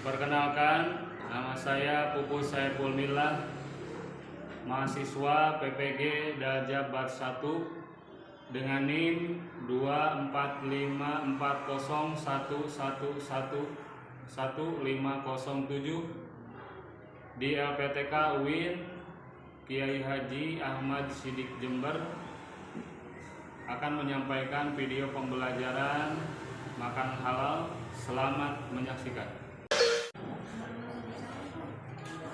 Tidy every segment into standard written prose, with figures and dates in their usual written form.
Perkenalkan, nama saya Pupus Saiful Millah, mahasiswa PPG Dajabar 1 dengan NIM 2454011111507 di LPTK UIN Kiai Haji Ahmad Sidik Jember, akan menyampaikan video pembelajaran makan halal. Selamat menyaksikan.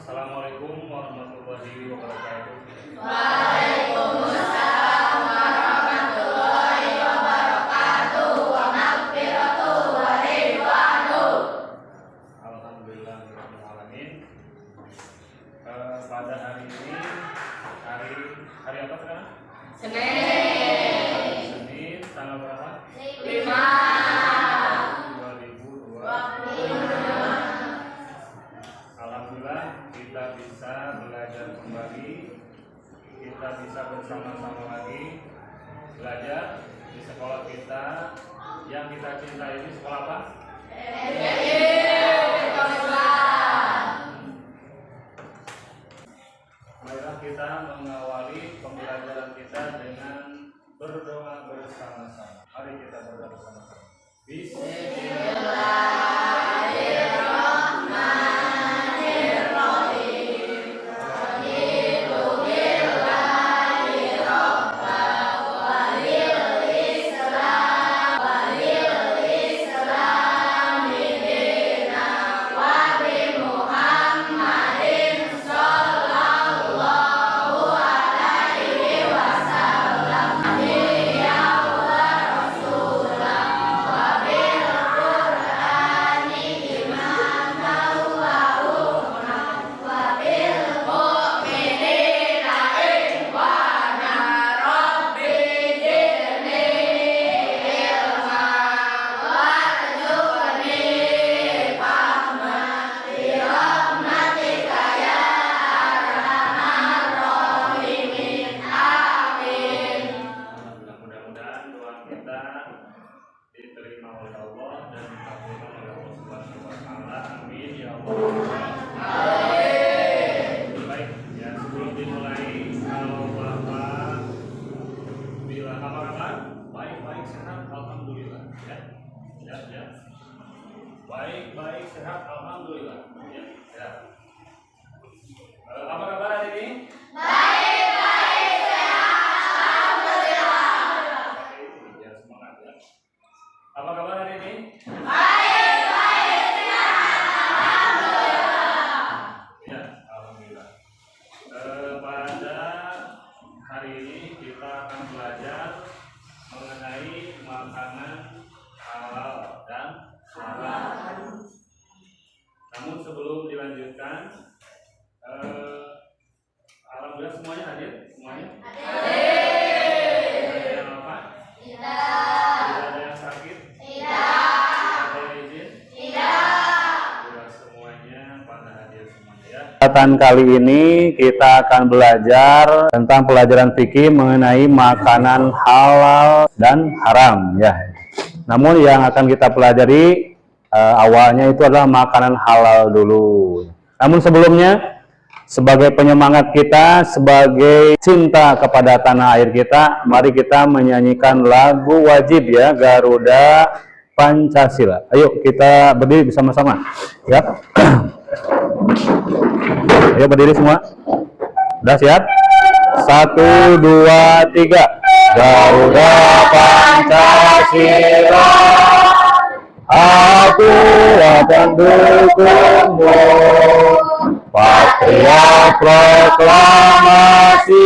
Assalamualaikum warahmatullahi wabarakatuh. Waalaikumsalam warahmatullahi wabarakatuh. Wa maghfiratuhu wa ridwanuh. Alhamdulillahirabbil alamin. Pada hari ini hari apa sekarang? Senin tanggal berapa? 2025. Alhamdulillah kita bisa belajar kembali, kita bisa bersama-sama lagi belajar di sekolah kita yang kita cintai. Ini sekolah apa? Marilah kita mengawali pembelajaran kita dengan berdoa bersama-sama. Mari kita berdoa bersama-sama. Baik, sehat, alhamdulillah. Ya. Apa kabar hari ini? Baik, sehat, alhamdulillah. Ya, semangat ya. Apa kabar hari ini? Baik, sehat, alhamdulillah. Ya, alhamdulillah. Pada hari ini kita akan belajar mengenai makanan halal dan haram. Namun sebelum dilanjutkan, alhamdulillah semuanya hadir, semuanya. Tidak ada yang apa? Tidak ada yang sakit? Tidak ada yang izin? Tidak. Semuanya pada hadir semuanya ya. Kesempatan kali ini kita akan belajar tentang pelajaran fikih mengenai makanan halal dan haram ya. Namun yang akan kita pelajari awalnya itu adalah makanan halal dulu. Namun sebelumnya, sebagai penyemangat kita, sebagai cinta kepada tanah air kita, mari kita menyanyikan lagu wajib ya, Garuda Pancasila. Ayo kita berdiri bersama-sama ya. Ayo berdiri semua. Sudah siap? 1, 2, 3. Garuda Pancasila, aku akan dukungmu. Patria proklamasi,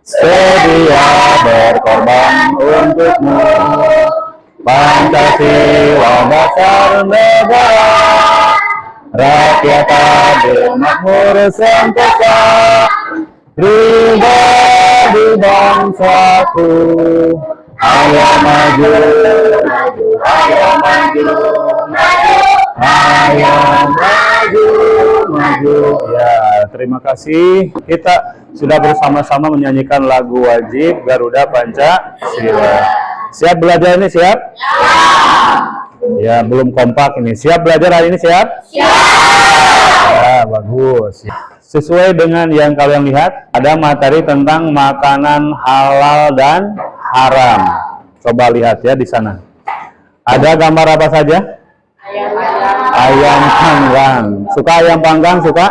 sedia berkorban untukmu. Pancasila dasar negara, rakyat adil makmur sentosa, pribadi bangsaku. Ayo maju, maju, ayo maju, maju, ayo maju, maju. Ya, terima kasih. Kita sudah bersama-sama menyanyikan lagu wajib Garuda Pancasila. Siap belajar ini, siap? Ya. Ya, belum kompak ini. Siap belajar hari ini, siap? Ya, bagus. Sesuai dengan yang kalian lihat, ada materi tentang makanan halal dan haram. Coba lihat ya di sana. Ada gambar apa saja? Ayam panggang. Suka ayam panggang? Suka?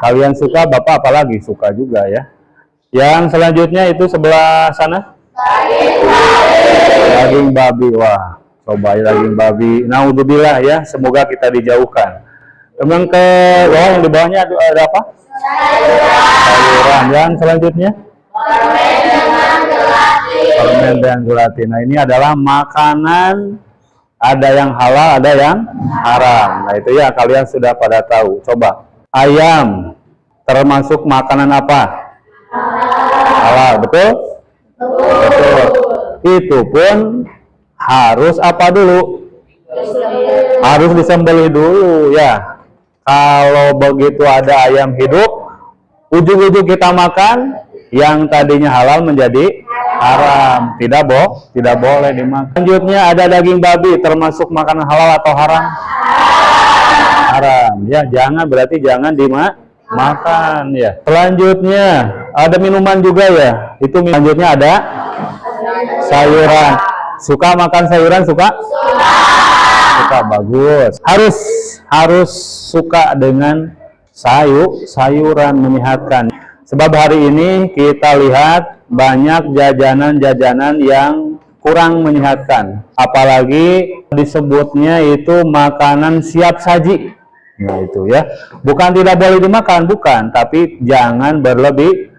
Kalian suka, Bapak apalagi suka juga ya. Yang selanjutnya itu sebelah sana. Daging babi. Wah, coba daging babi. Naudzubillah ya, semoga kita dijauhkan. Kemudian ke bawah, yang di bawahnya ada apa? Sayuran. Yang selanjutnya? Permen dan gelatin. Nah, ini adalah makanan, ada yang halal, ada yang haram. Nah, itu ya kalian sudah pada tahu. Coba, ayam termasuk makanan apa? Halal, betul? Betul. Itu pun harus apa dulu? Harus disembelih dulu ya. Kalau begitu ada ayam hidup, ujung-ujung kita makan, yang tadinya halal menjadi haram. Tidak boleh dimakan. Selanjutnya ada daging babi, termasuk makanan halal atau haram? Haram. Ya, berarti jangan dimakan ya. Selanjutnya ada minuman juga ya. Itu selanjutnya ada sayuran. Suka makan sayuran? Suka, bagus. Harus suka dengan sayuran, menyehatkan. Sebab hari ini kita lihat banyak jajanan-jajanan yang kurang menyehatkan. Apalagi disebutnya itu makanan siap saji. Nah itu ya. Bukan tidak boleh dimakan, bukan. Tapi jangan berlebih.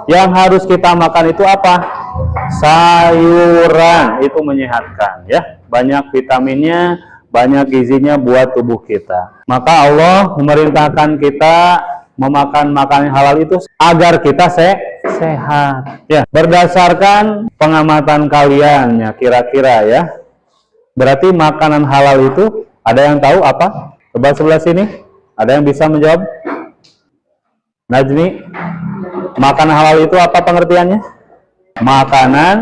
Yang harus kita makan itu apa? Sayuran. Itu menyehatkan ya. Banyak vitaminnya, banyak gizinya buat tubuh kita. Maka Allah memerintahkan kita memakan makanan halal itu agar kita sehat. Ya, berdasarkan pengamatan kalian ya, kira-kira ya. Berarti makanan halal itu ada yang tahu apa? Coba sebelah sini. Ada yang bisa menjawab? Najmi, makanan halal itu apa pengertiannya? Makanan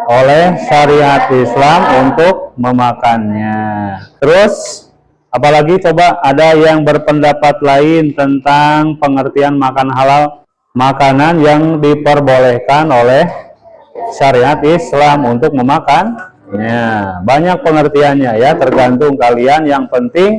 oleh syariat Islam untuk memakannya. Terus apalagi coba ada yang berpendapat lain tentang pengertian makan halal? Makanan yang diperbolehkan oleh syariat Islam untuk memakannya. Banyak pengertiannya ya, tergantung kalian. Yang penting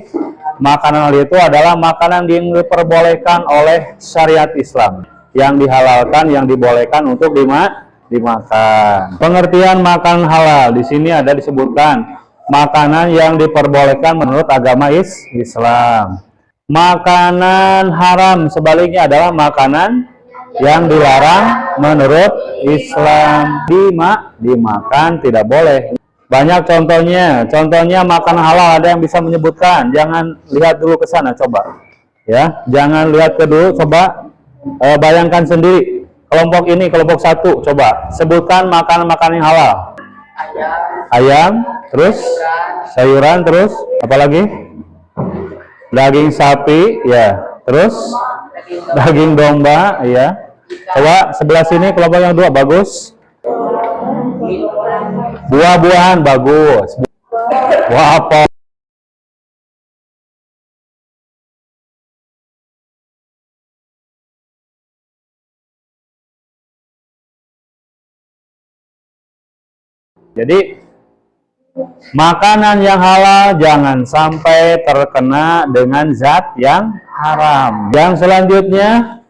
makanan halal itu adalah makanan yang diperbolehkan oleh syariat Islam, yang dihalalkan, yang dibolehkan untuk dimakan. Pengertian makan halal di sini ada disebutkan makanan yang diperbolehkan menurut agama Islam. Makanan haram sebaliknya adalah makanan yang dilarang menurut Islam. Dimakan tidak boleh. Banyak contohnya. Contohnya makanan halal ada yang bisa menyebutkan. Jangan lihat dulu ke sana, coba. Ya, jangan lihat ke dulu, coba bayangkan sendiri. Kelompok ini, kelompok 1, coba sebutkan makanan-makanan yang halal. Ayam, terus sayuran, terus apalagi? Daging sapi, ya. Terus daging domba, ya. Coba sebelah sini kelompok yang 2, bagus. Buah-buahan, bagus. Buah apa? Jadi makanan yang halal jangan sampai terkena dengan zat yang haram. Yang selanjutnya,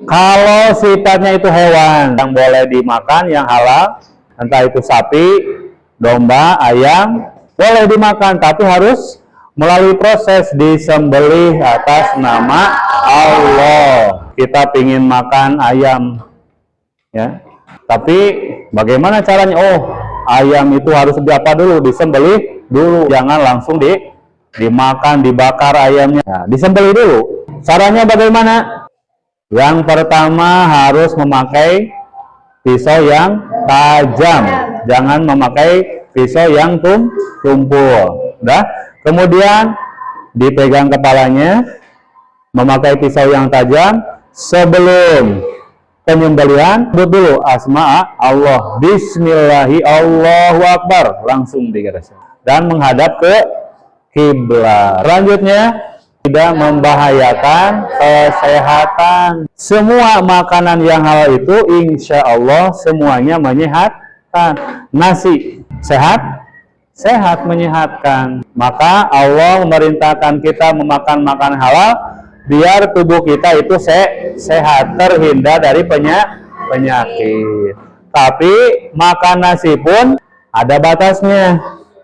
kalau sifatnya itu hewan yang boleh dimakan, yang halal, entah itu sapi, domba, ayam, boleh dimakan, tapi harus melalui proses disembelih atas nama Allah. Kita pingin makan ayam, ya. Tapi bagaimana caranya? Oh, ayam itu harus apa dulu? Disembelih dulu, jangan langsung dimakan, dibakar ayamnya. Nah, disembelih dulu. Caranya bagaimana? Yang pertama harus memakai pisau yang tajam, jangan memakai pisau yang tumpul. Dah. Kemudian dipegang kepalanya, memakai pisau yang tajam sebelum penyembelihan, sebut dulu asma Allah. Bismillahi Allahu Akbar, langsung digaris dan menghadap ke kiblat. Selanjutnya tidak membahayakan kesehatan. Semua makanan yang halal itu insya Allah semuanya menyehatkan. Nasi sehat menyehatkan. Maka Allah memerintahkan kita memakan makanan halal biar tubuh kita itu sehat, terhindar dari penyakit. Tapi makan nasi pun ada batasnya,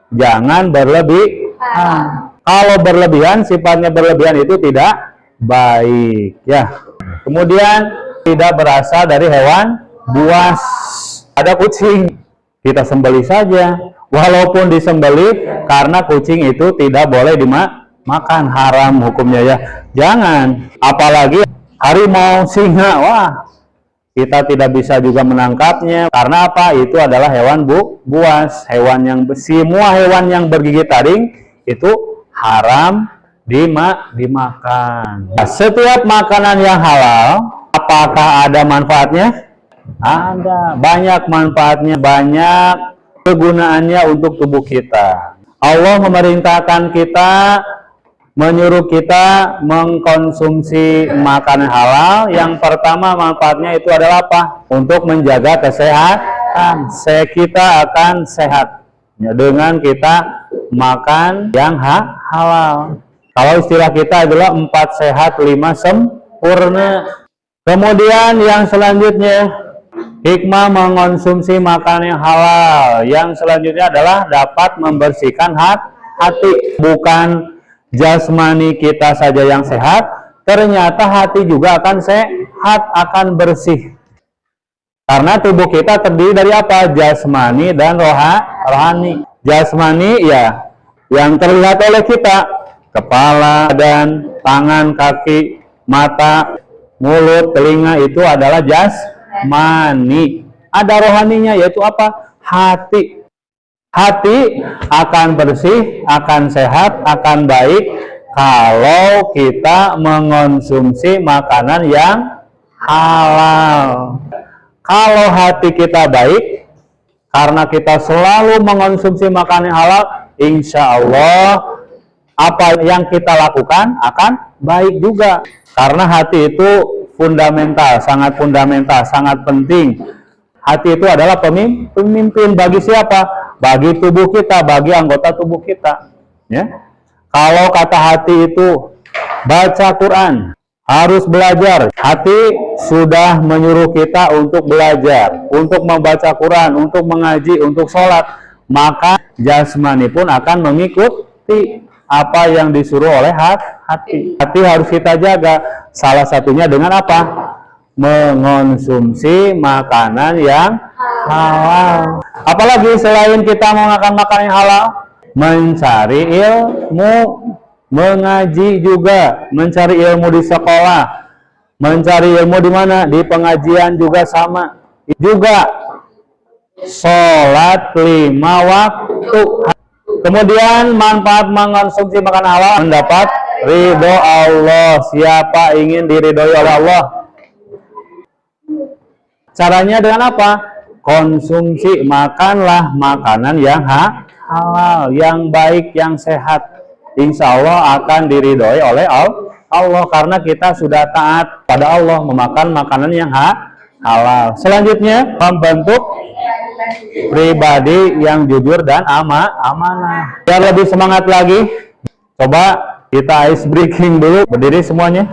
jangan berlebihan. Kalau berlebihan, sifatnya berlebihan itu tidak baik ya. Kemudian tidak berasal dari hewan buas. Ada kucing, kita sembelih saja, walaupun disembelih, karena kucing itu tidak boleh dimakan, haram hukumnya ya. Jangan, apalagi harimau, singa, wah, kita tidak bisa juga menangkapnya. Karena apa? Itu adalah hewan buas, semua hewan yang bergigi taring itu haram dimakan. Setiap makanan yang halal, apakah ada manfaatnya? Ada, banyak manfaatnya, banyak kegunaannya untuk tubuh kita. Allah memerintahkan kita, menyuruh kita mengkonsumsi makanan halal. Yang pertama manfaatnya itu adalah apa? Untuk menjaga kesehatan. Kita akan sehat ya, dengan kita makan yang halal. Kalau istilah kita adalah 4 sehat 5 sempurna. Kemudian yang selanjutnya, hikmah mengonsumsi makanan yang halal. Yang selanjutnya adalah dapat membersihkan hati. Bukan jasmani kita saja yang sehat, ternyata hati juga akan sehat, akan bersih. Karena tubuh kita terdiri dari apa? Jasmani dan rohani. Jasmani ya yang terlihat oleh kita, kepala dan tangan, kaki, mata, mulut, telinga, itu adalah jasmani. Ada rohaninya, yaitu apa? Hati. Hati akan bersih, akan sehat, akan baik kalau kita mengonsumsi makanan yang halal. Kalau hati kita baik, karena kita selalu mengonsumsi makanan halal, insya Allah apa yang kita lakukan akan baik juga. Karena hati itu fundamental, sangat penting. Hati itu adalah pemimpin bagi siapa? Bagi tubuh kita, bagi anggota tubuh kita. Ya. Kalau kata hati itu baca Quran, harus belajar. Hati sudah menyuruh kita untuk belajar, untuk membaca Quran, untuk mengaji, untuk sholat. Maka jasmani pun akan mengikuti apa yang disuruh oleh hati. Hati harus kita jaga. Salah satunya dengan apa? Mengonsumsi makanan yang halal. Apalagi selain kita mau makan makanan yang halal, mencari ilmu, mengaji juga, mencari ilmu di sekolah, mencari ilmu di mana? Di pengajian juga sama. Juga sholat 5 waktu. Kemudian manfaat mengonsumsi makanan halal, mendapat ridho Allah. Siapa ingin diridhoi oleh Allah? Caranya dengan apa? Konsumsi, makanlah makanan yang halal, yang baik, yang sehat. Insya Allah akan diridhoi oleh Allah karena kita sudah taat pada Allah memakan makanan yang halal. Selanjutnya, membentuk pribadi yang jujur dan amanah. Biar lebih semangat lagi, coba kita ice breaking dulu. Berdiri semuanya.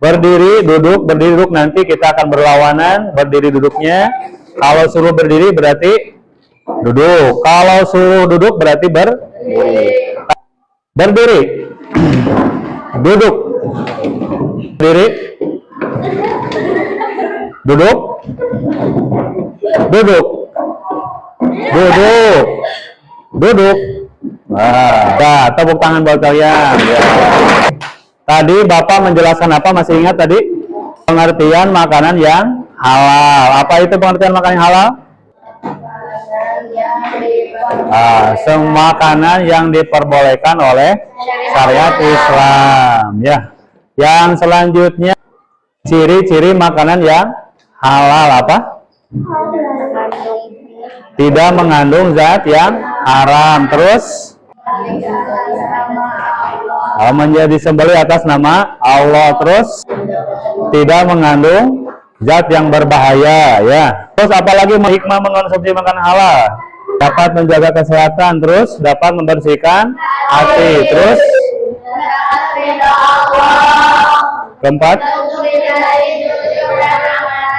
Berdiri, duduk, berdiri, duduk. Nanti kita akan berlawanan berdiri duduknya. Kalau suruh berdiri berarti duduk. Kalau suruh duduk berarti berdiri. Duduk. Berdiri. Duduk. Duduk. Duduk. Duduk. Nah, tepuk tangan buat kalian. Ya. Tadi Bapak menjelaskan apa? Masih ingat tadi? Pengertian makanan yang halal. Apa itu pengertian makanan yang halal? Semua makanan yang diperbolehkan oleh syariat Islam. Ya. Yang selanjutnya, ciri-ciri makanan yang halal apa? Tidak mengandung zat yang haram. Terus menjadi sembelih atas nama Allah. Terus tidak mengandung zat yang berbahaya, ya. Terus apalagi hikmah mengonsumsi makanan halal? Dapat menjaga kesehatan, terus dapat membersihkan hati, terus keempat,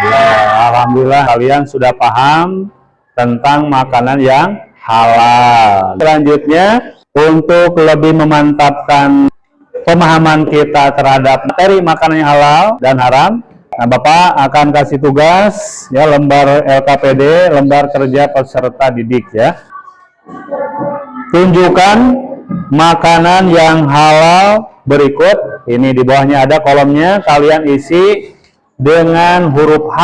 ya, alhamdulillah kalian sudah paham tentang makanan yang halal. Selanjutnya, untuk lebih memantapkan pemahaman kita terhadap materi makanan yang halal dan haram, nah, Bapak akan kasih tugas ya, lembar LKPD, lembar kerja peserta didik, ya. Tunjukkan makanan yang halal berikut. Ini di bawahnya ada kolomnya, kalian isi dengan huruf H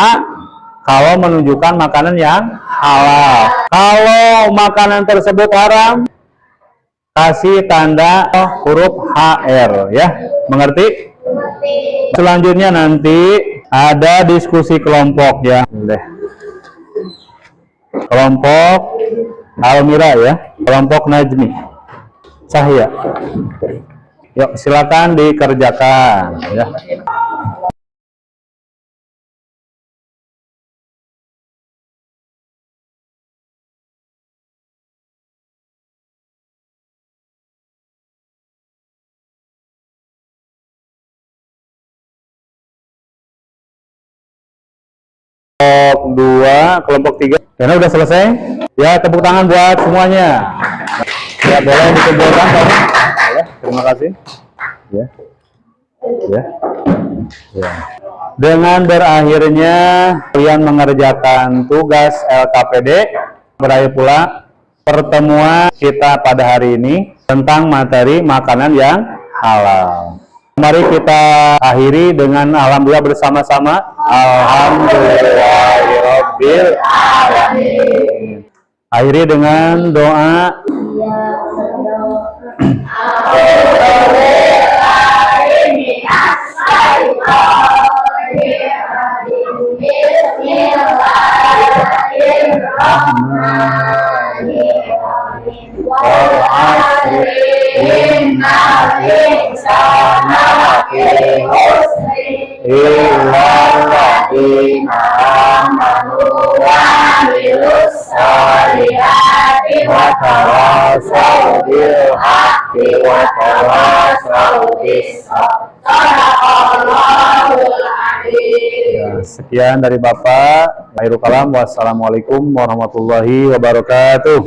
kalau menunjukkan makanan yang halal. Kalau makanan tersebut haram, kasih tanda huruf HR, ya. Mengerti? Selanjutnya nanti ada diskusi kelompok, ya. Kelompok Almira, ya. Kelompok Najmi Cahya. Yuk, silakan dikerjakan, ya. Kelompok 2, kelompok 3. Karena udah selesai. Ya, tepuk tangan buat semuanya. Ya, boleh dikumpulkan, Pak. Ya, terima kasih. Ya. Ya. Ya. Dengan berakhirnya kalian mengerjakan tugas LKPD, berakhir pula pertemuan kita pada hari ini tentang materi makanan yang halal. Mari kita akhiri dengan alhamdulillah bersama-sama. Alhamdulillahirabbil alamin. Akhiri dengan doa. Sekian dari Bapak. Akhirul kalam. Wassalamualaikum warahmatullahi wabarakatuh.